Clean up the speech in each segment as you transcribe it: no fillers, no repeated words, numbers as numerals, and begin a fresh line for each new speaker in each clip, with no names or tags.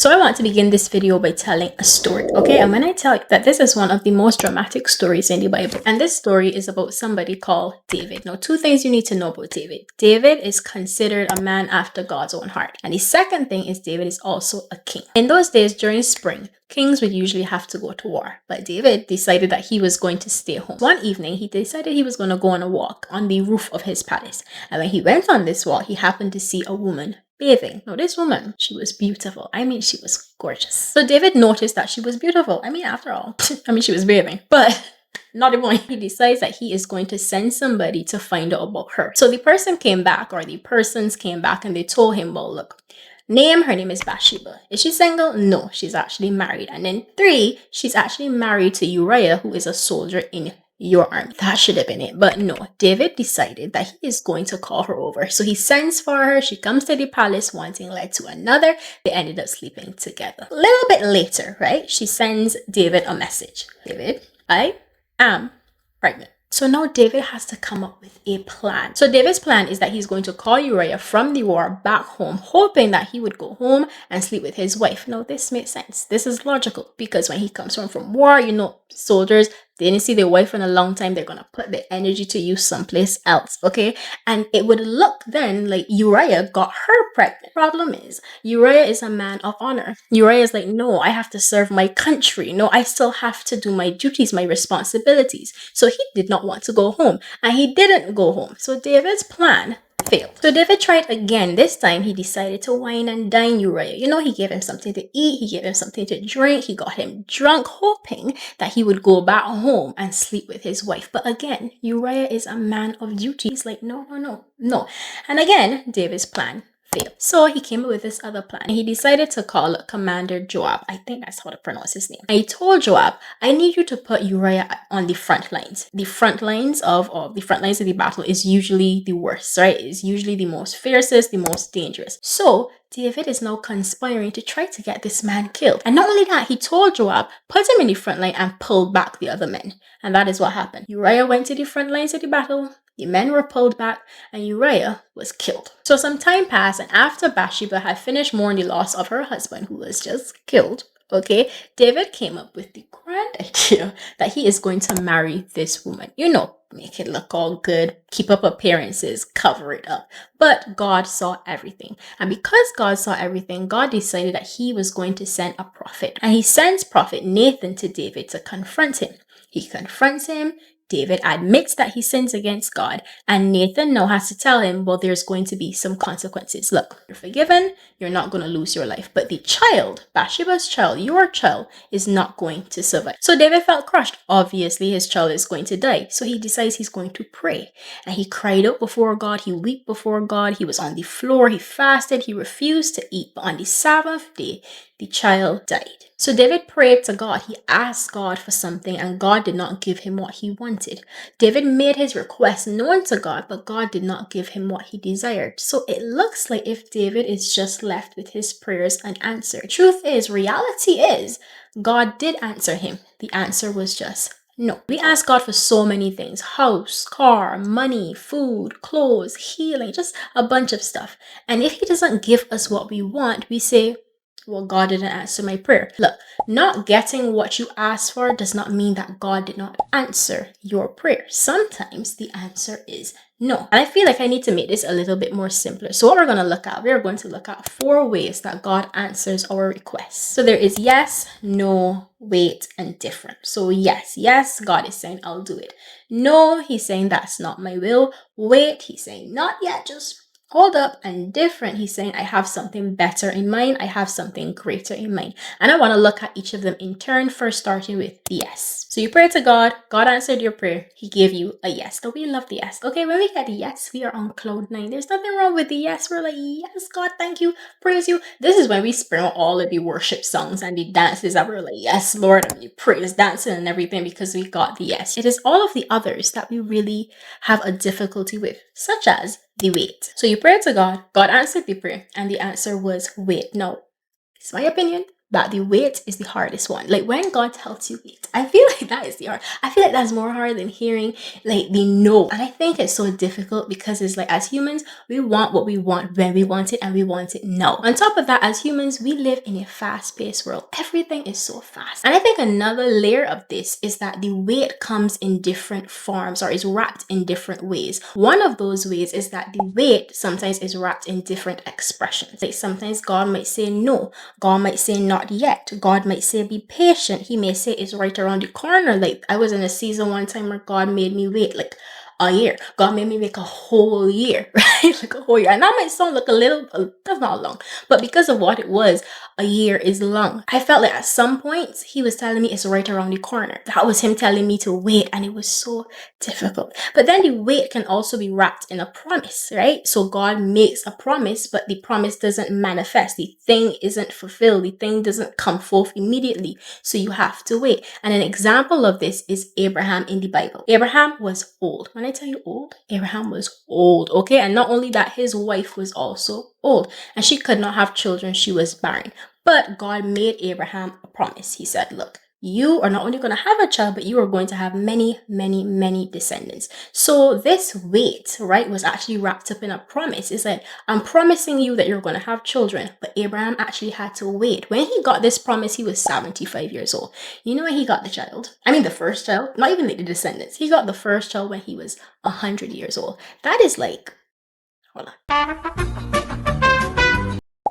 So I want to begin this video by telling a story, okay? And when I tell you that this is one of the most dramatic stories in the Bible, and this story is about somebody called David. Now, two things you need to know about David. David is considered a man after God's own heart. And the second thing is David is also a king. In those days, during spring, kings would usually have to go to war, but David decided that he was going to stay home. One evening, he decided he was going to go on a walk on the roof of his palace. And when he went on this walk, he happened to see a woman bathing. Now, this woman, she was beautiful. I mean, she was gorgeous. So David noticed that she was beautiful. I mean, after all, she was bathing. But not even he decides that he is going to send somebody to find out about her. So the person came back, or the persons came back, and they told him, well, look, her name is Bathsheba. Is she single? No, she's actually married. And then 3, she's actually married to Uriah, who is a soldier in your army. That should have been it. But no, David decided that he is going to call her over. So he sends for her. She comes to the palace. One thing led to another. They ended up sleeping together. A little bit later, right? She sends David a message. David, I am pregnant. So now David has to come up with a plan. So David's plan is that he's going to call Uriah from the war back home, hoping that he would go home and sleep with his wife. Now, this makes sense. This is logical because when he comes home from war, soldiers, they didn't see their wife in a long time. They're going to put their energy to use someplace else, okay? And it would look then like Uriah got her pregnant. Problem is, Uriah is a man of honor. Uriah is like, no, I have to serve my country. No, I still have to do my duties, my responsibilities. So he did not want to go home, and he didn't go home. So David's plan failed. So David tried again. This time he decided to wine and dine Uriah. He gave him something to eat. He gave him something to drink. He got him drunk, hoping that he would go back home and sleep with his wife. But again, Uriah is a man of duty. He's like, no. And again, David's plan failed. So he came up with this other plan. He decided to call Commander Joab. I think that's how to pronounce his name. And he told Joab, I need you to put Uriah on the front lines. The front lines of the battle is usually the worst, right? It's usually the most fiercest, the most dangerous. So David is now conspiring to try to get this man killed. And not only that, he told Joab, put him in the front line and pull back the other men. And that is what happened. Uriah went to the front lines of the battle. The men were pulled back and Uriah was killed. So some time passed, and after Bathsheba had finished mourning the loss of her husband, who was just killed, okay, David came up with the grand idea that he is going to marry this woman. Make it look all good, keep up appearances, cover it up. But God saw everything. And because God saw everything, God decided that he was going to send a prophet. And he sends prophet Nathan to David to confront him. He confronts him. David admits that he sins against God, and Nathan now has to tell him, well, there's going to be some consequences. Look, you're forgiven, you're not going to lose your life, but the child, Bathsheba's child, your child, is not going to survive. So David felt crushed. Obviously, his child is going to die. So he decides he's going to pray, and he cried out before God, he wept before God, he was on the floor, he fasted, he refused to eat, but on the 7th day, the child died. So David prayed to God. He asked God for something, and God did not give him what he wanted. David made his request known to God, but God did not give him what he desired. So it looks like if David is just left with his prayers unanswered. Truth is, reality is, God did answer him. The answer was just no. We ask God for so many things: house, car, money, food, clothes, healing, just a bunch of stuff. And if he doesn't give us what we want, we say, well, God didn't answer my prayer. Look, not getting what you asked for does not mean that God did not answer your prayer. Sometimes the answer is no. And I feel like I need to make this a little bit more simpler. So what we're going to look at 4 ways that God answers our requests. So there is yes, no, wait, and different. So yes, God is saying, I'll do it. No, he's saying that's not my will. Wait, he's saying not yet, just hold up. And different, he's saying, I have something better in mind. I have something greater in mind. And I want to look at each of them in turn, first starting with the yes. So you prayed to God. God answered your prayer. He gave you a yes. So we love the yes. Okay, when we get the yes, we are on cloud 9. There's nothing wrong with the yes. We're like, yes, God, thank you. Praise you. This is when we spring out all of the worship songs and the dances that we're like, yes, Lord, and you praise dancing and everything because we got the yes. It is all of the others that we really have a difficulty with, such as the wait. So you prayed to God, God answered the prayer, and the answer was wait. Now, it's my opinion. that the wait is the hardest one. Like when God tells you wait, I feel like that is the hard. I feel like that's more hard than hearing like the no. And I think it's so difficult because it's like as humans, we want what we want when we want it and we want it now. On top of that, as humans, we live in a fast-paced world. Everything is so fast. And I think another layer of this is that the wait comes in different forms or is wrapped in different ways. One of those ways is that the wait sometimes is wrapped in different expressions. Like sometimes God might say no. God might say not yet. God might say be patient. He may say it's right around the corner. Like I was in a season one time where God made me wait like a year. God made me wait a whole year, right? Like a whole year. And that might sound like a little, that's not long. But because of what it was, a year is long. I felt like at some points he was telling me it's right around the corner. That was him telling me to wait. And it was so difficult. But then the wait can also be wrapped in a promise, right? So God makes a promise, but the promise doesn't manifest. The thing isn't fulfilled. The thing doesn't come forth immediately. So you have to wait. And an example of this is Abraham in the Bible. Abraham was old. When I tell you old, Abraham was old, okay? And not only that, his wife was also old and she could not have children. She was barren. But God made Abraham a promise. He said, look, you are not only going to have a child, but you are going to have many, many, many descendants. So this wait, right, was actually wrapped up in a promise. It's like, I'm promising you that you're going to have children. But Abraham actually had to wait. When he got this promise, he was 75 years old. You know when he got the child? I mean, the first child, not even the descendants. He got the first child when he was 100 years old. That is like, hold on.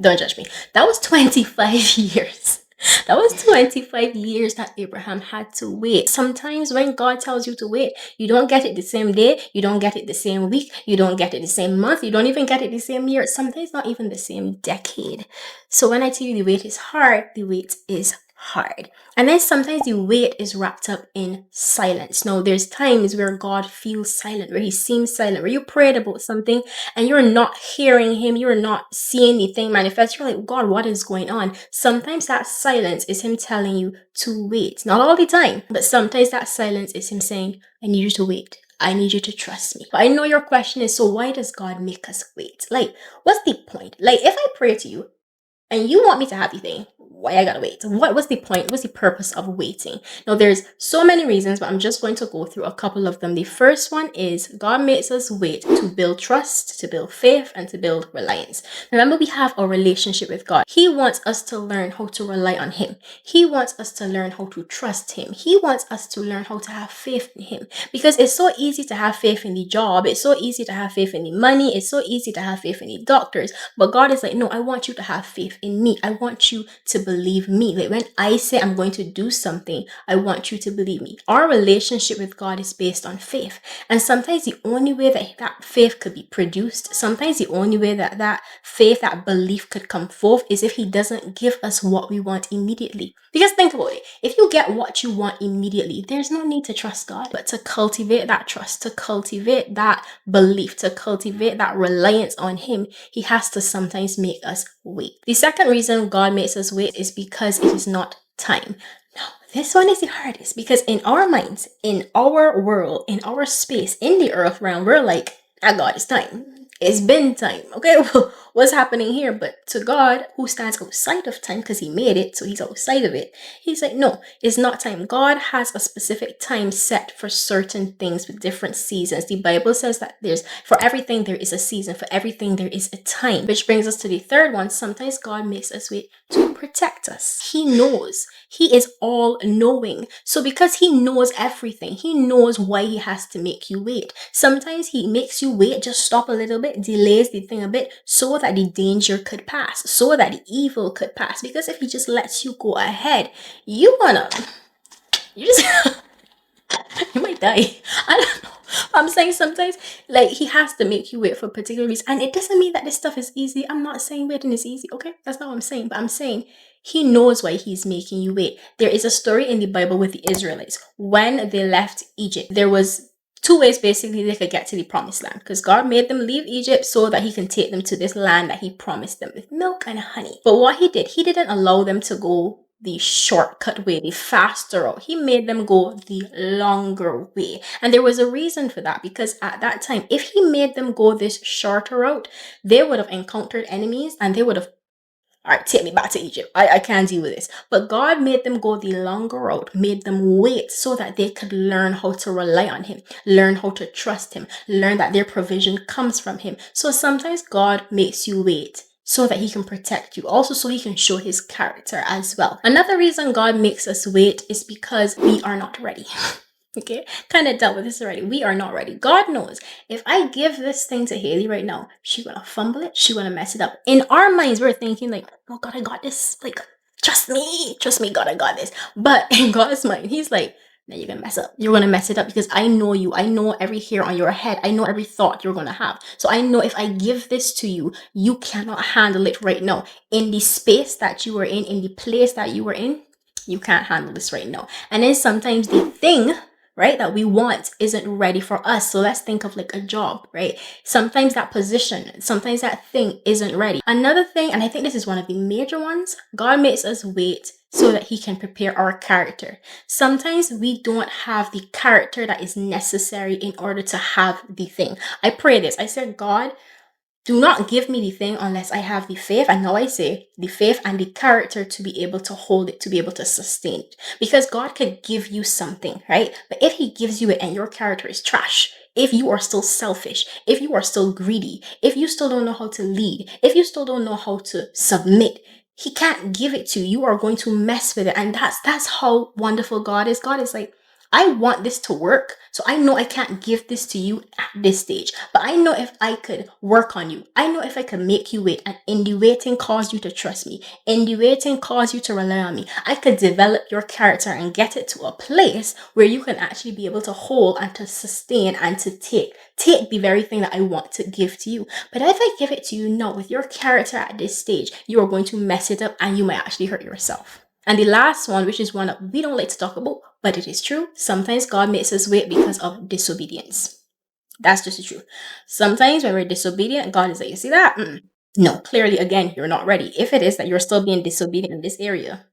Don't judge me. That was 25 years. That was 25 years that Abraham had to wait. Sometimes when God tells you to wait, you don't get it the same day, you don't get it the same week, you don't get it the same month, you don't even get it the same year, sometimes not even the same decade. So when I tell you the wait is hard, the wait is hard. And then sometimes the wait is wrapped up in silence. Now, there's times where God feels silent, where he seems silent, where you prayed about something and you're not hearing him, you're not seeing anything manifest. You're like, God, what is going on? Sometimes that silence is him telling you to wait. Not all the time, but sometimes that silence is him saying, I need you to wait. I need you to trust me. But I know your question is, so why does God make us wait? Like, what's the point? Like, if I pray to you and you want me to have the thing, why I gotta wait? What's the point? What's the purpose of waiting? Now, there's so many reasons, but I'm just going to go through a couple of them. The first one is God makes us wait to build trust, to build faith, and to build reliance. Remember, we have a relationship with God. He wants us to learn how to rely on him. He wants us to learn how to trust him. He wants us to learn how to have faith in him. Because it's so easy to have faith in the job. It's so easy to have faith in the money. It's so easy to have faith in the doctors. But God is like, no, I want you to have faith in me. I want you to believe me. Like when I say I'm going to do something, I want you to believe me. Our relationship with God is based on faith. And sometimes the only way that faith could be produced, sometimes the only way that faith, that belief could come forth is if he doesn't give us what we want immediately. Because think about it. If you get what you want immediately, there's no need to trust God. But to cultivate that trust, to cultivate that belief, to cultivate that reliance on him, he has to sometimes make us wait. The second reason God makes us wait is because it is not time. Now, this one is the hardest because in our minds, in our world, in our space, in the earth realm, we're like, God, it's time. It's been time. Okay, well, what's happening here? But to God, who stands outside of time because he made it, so he's outside of it, he's like, no, it's not time. God has a specific time set for certain things with different seasons. The Bible says that for everything there is a season, for everything there is a time. Which brings us to the third one. Sometimes God makes us wait to protect us. He knows. He is all knowing. So because he knows everything, he knows why he has to make you wait. Sometimes he makes you wait, just stop a little bit, delays the thing a bit so that the danger could pass, so that the evil could pass. Because if he just lets you go ahead, you just you might die. I don't know. I'm saying sometimes like he has to make you wait for a particular reason. And it doesn't mean that this stuff is easy. I'm not saying waiting is easy, okay? That's not what I'm saying. But I'm saying he knows why he's making you wait. There is a story in the Bible with the Israelites. When they left Egypt, there was two ways basically they could get to the promised land, because God made them leave Egypt so that he can take them to this land that he promised them with milk and honey. But what he did, he didn't allow them to go the shortcut way, the faster route. He made them go the longer way. And there was a reason for that, because at that time, if he made them go this shorter route, they would have encountered enemies and they would have all right, take me back to Egypt. I can't deal with this. But God made them go the longer route, made them wait so that they could learn how to rely on him, learn how to trust him, learn that their provision comes from him. So sometimes God makes you wait so that he can protect you, also so he can show his character as well. Another reason God makes us wait is because we are not ready. Okay, kind of dealt with this already. We are not ready. God knows if I give this thing to Hiiiii right now, she's gonna fumble it, she's gonna mess it up. In our minds, we're thinking like, oh God, I got this. Like, trust me, God, I got this. But in God's mind, he's like, no, you're gonna mess up. You're gonna mess it up because I know you. I know every hair on your head. I know every thought you're gonna have. So I know if I give this to you, you cannot handle it right now. In the space that you were in the place that you were in, you can't handle this right now. And then sometimes the thing, right, that we want isn't ready for us. So let's think of like a job, right? Sometimes that position, sometimes that thing isn't ready. Another thing, and I think this is one of the major ones, God makes us wait so that he can prepare our character. Sometimes we don't have the character that is necessary in order to have the thing. I pray this. I said, God, do not give me the thing unless I have the faith. And now I say the faith and the character to be able to hold it, to be able to sustain it. Because God could give you something, right? But if he gives you it and your character is trash, if you are still selfish, if you are still greedy, if you still don't know how to lead, if you still don't know how to submit, he can't give it to you. You are going to mess with it. And that's how wonderful God is. God is like, I want this to work. So I know I can't give this to you at this stage. But I know if I could work on you, I know if I could make you wait, and in the waiting cause you to trust me, in the waiting cause you to rely on me, I could develop your character and get it to a place where you can actually be able to hold and to sustain and to take the very thing that I want to give to you. But if I give it to you now with your character at this stage, you are going to mess it up and you might actually hurt yourself. And the last one, which is one that we don't like to talk about, but it is true. Sometimes God makes us wait because of disobedience. That's just the truth. Sometimes when we're disobedient, God is like, you see that? No, clearly, again, you're not ready. If it is that you're still being disobedient in this area,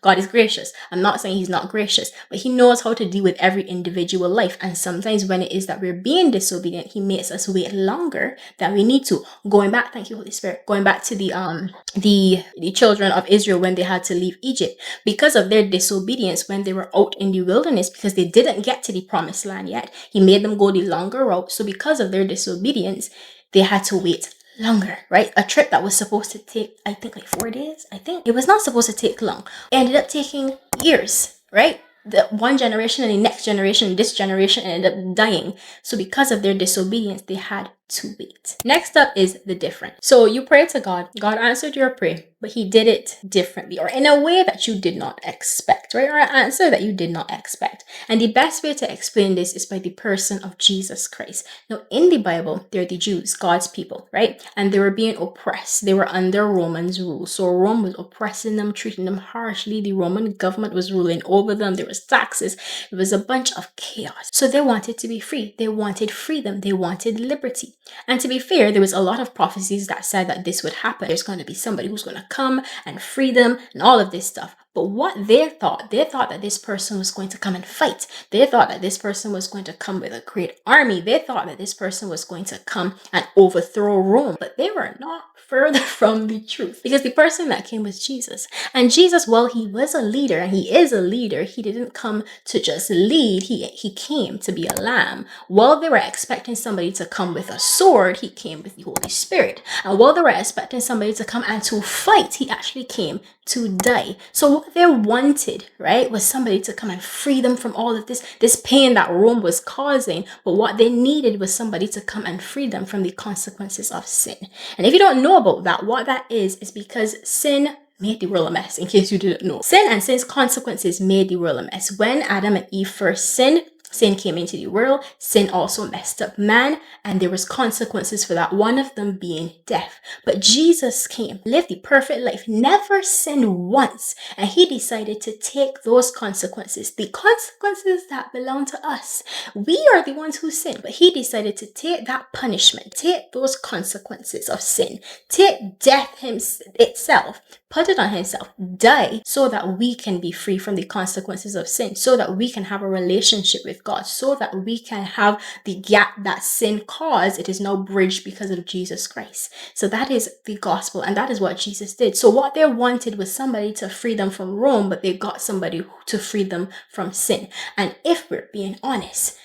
God is gracious. I'm not saying he's not gracious, but he knows how to deal with every individual life. And sometimes when it is that we're being disobedient, he makes us wait longer than we need to. Going back, thank you, Holy Spirit, going back to the children of Israel when they had to leave Egypt because of their disobedience when they were out in the wilderness, because they didn't get to the promised land yet. He made them go the longer route. So because of their disobedience, they had to wait longer, right? A trip that was supposed to take, I think, like 4 days. I think it was not supposed to take long. It ended up taking years, right? The one generation and the next generation, this generation ended up dying. So because of their disobedience, they had to wait. Next up is the different. So you prayed to God. God answered your prayer, but he did it differently or in a way that you did not expect, right? Or an answer that you did not expect. And the best way to explain this is by the person of Jesus Christ. Now, in the Bible, they're the Jews, God's people, right? And they were being oppressed. They were under Romans' rule. So Rome was oppressing them, treating them harshly. The Roman government was ruling over them. There was taxes. It was a bunch of chaos. So they wanted to be free. They wanted freedom. They wanted liberty. And to be fair, there was a lot of prophecies that said that this would happen. There's going to be somebody who's going to come and free them and all of this stuff. But what they thought that this person was going to come and fight. They thought that this person was going to come with a great army. They thought that this person was going to come and overthrow Rome. But they were not further from the truth, because the person that came was Jesus. And Jesus, well, he was a leader and he is a leader. He didn't come to just lead. He came to be a lamb. While they were expecting somebody to come with a sword, he came with the Holy Spirit. And while they were expecting somebody to come and to fight, he actually came to die. So what they wanted, right, was somebody to come and free them from all of this pain that Rome was causing. But what they needed was somebody to come and free them from the consequences of sin. And if you don't know about that, what that is because sin made the world a mess, in case you didn't know. Sin and sin's consequences made the world a mess. When Adam and Eve first sinned, sin came into the world. Sin also messed up man, and there was consequences for that, one of them being death. But Jesus came, lived the perfect life, never sinned once, and he decided to take those consequences, the consequences that belong to us. We are the ones who sin, but he decided to take that punishment, take those consequences of sin, take death itself, put it on himself, die, so that we can be free from the consequences of sin, so that we can have a relationship with God, so that we can have the gap that sin caused. It is now bridged because of Jesus Christ. So that is the gospel, and that is what Jesus did. So what they wanted was somebody to free them from Rome, but they got somebody to free them from sin. And if we're being honest,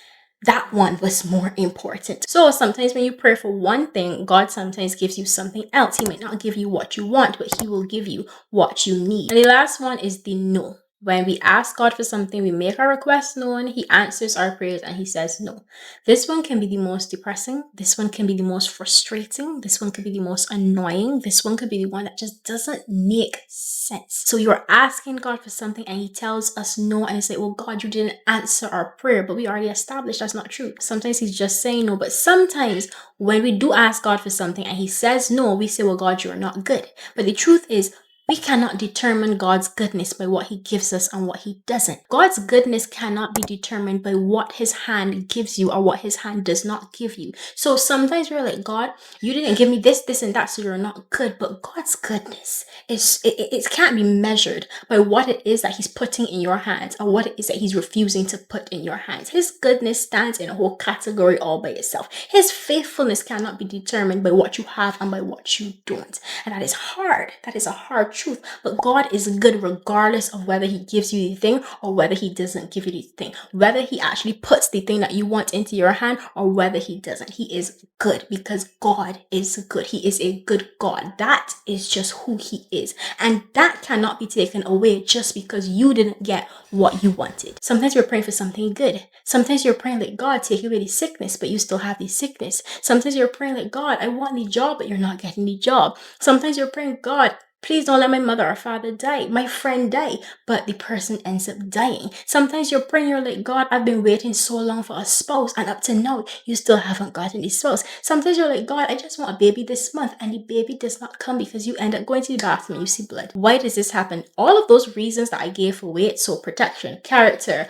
that one was more important. So sometimes when you pray for one thing, God sometimes gives you something else. He might not give you what you want, but he will give you what you need. And the last one is the no. When we ask God for something, we make our request known, he answers our prayers and he says no. This one can be the most depressing. This one can be the most frustrating. This one could be the most annoying. This one could be the one that just doesn't make sense. So you're asking God for something and he tells us no, and it's like, well, God, you didn't answer our prayer, but we already established that's not true. Sometimes he's just saying no, but sometimes when we do ask God for something and he says no, we say, well, God, you're not good. But the truth is, we cannot determine God's goodness by what he gives us and what he doesn't. God's goodness cannot be determined by what his hand gives you or what his hand does not give you. So sometimes we're like, God, you didn't give me this, this, and that, so you're not good. But God's goodness it can't be measured by what it is that he's putting in your hands or what it is that he's refusing to put in your hands. His goodness stands in a whole category all by itself. His faithfulness cannot be determined by what you have and by what you don't. And that is hard. That is a hard truth. But God is good regardless of whether he gives you the thing or whether he doesn't give you the thing. Whether he actually puts the thing that you want into your hand or whether he doesn't. He is good because God is good. He is a good God. That is just who he is. And that cannot be taken away just because you didn't get what you wanted. Sometimes you're praying for something good. Sometimes you're praying like, God, take away the sickness, but you still have the sickness. Sometimes you're praying like, God, I want the job, but you're not getting the job. Sometimes you're praying, God, please don't let my mother or father die, my friend die, but the person ends up dying. Sometimes you're praying, you're like, God, I've been waiting so long for a spouse, and up to now, you still haven't gotten the spouse. Sometimes you're like, God, I just want a baby this month, and the baby does not come because you end up going to the bathroom and you see blood. Why does this happen? All of those reasons that I gave for wait, so protection, character,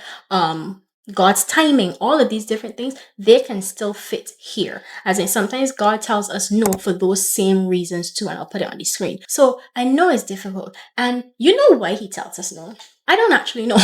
God's timing, all of these different things, they can still fit here. As in, sometimes God tells us no for those same reasons too, and I'll put it on the screen. So I know it's difficult, and you know why he tells us no? I don't actually know.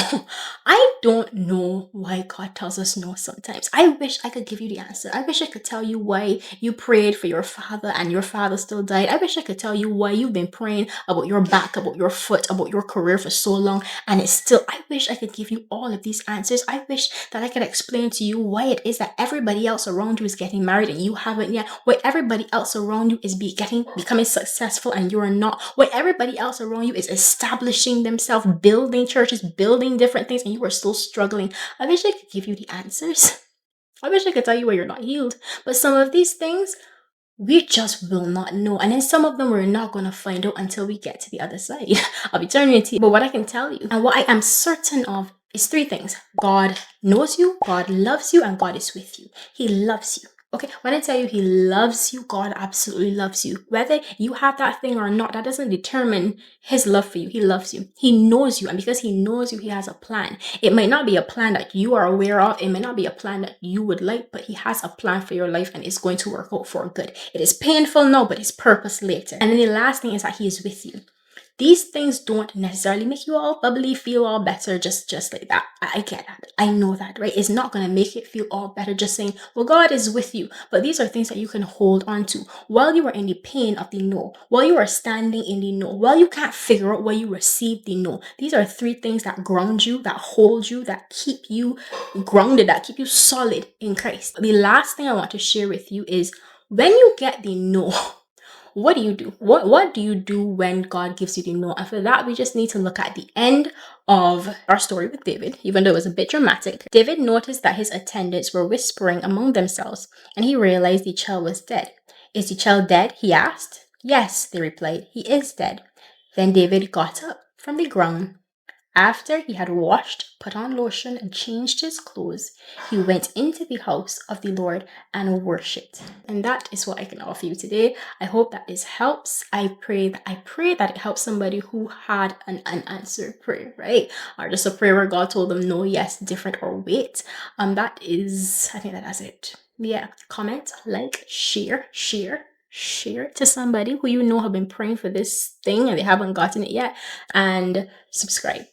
I don't know why God tells us no sometimes. I wish I could give you the answer. I wish I could tell you why you prayed for your father and your father still died. I wish I could tell you why you've been praying about your back, about your foot, about your career for so long, and it's still, I wish I could give you all of these answers. I wish that I could explain to you why it is that everybody else around you is getting married and you haven't yet, why everybody else around you is becoming successful and you're not, why everybody else around you is establishing themselves, building churches, building different things, and you are still struggling. I wish I could give you the answers. I wish I could tell you why you're not healed. But some of these things, we just will not know. And then some of them we're not going to find out until we get to the other side of eternity. But what I can tell you, and what I am certain of, is three things. God knows you, God loves you, and God is with you. He loves you. Okay, when I tell you he loves you, God absolutely loves you. Whether you have that thing or not, that doesn't determine his love for you. He loves you. He knows you. And because he knows you, he has a plan. It might not be a plan that you are aware of. It may not be a plan that you would like, but he has a plan for your life and it's going to work out for good. It is painful now, but it's purpose later. And then the last thing is that he is with you. These things don't necessarily make you all bubbly, feel all better just like that. I get that. I know that, right? It's not going to make it feel all better just saying, well, God is with you. But these are things that you can hold on to while you are in the pain of the no, while you are standing in the no, while you can't figure out why you received the no. These are three things that ground you, that hold you, that keep you grounded, that keep you solid in Christ. The last thing I want to share with you is when you get the no, what do you do? What do you do when God gives you the no? And for that, we just need to look at the end of our story with David, even though it was a bit dramatic. David noticed that his attendants were whispering among themselves, and he realized the child was dead. Is the child dead? He asked. Yes, they replied. He is dead. Then David got up from the ground. After he had washed, put on lotion, and changed his clothes, he went into the house of the Lord and worshipped. And that is what I can offer you today. I hope that this helps. I pray that it helps somebody who had an unanswered prayer, right? Or just a prayer where God told them no, yes, different, or wait. I think that's it. Yeah. Comment, like, share. share it to somebody who you know have been praying for this thing and they haven't gotten it yet, and subscribe.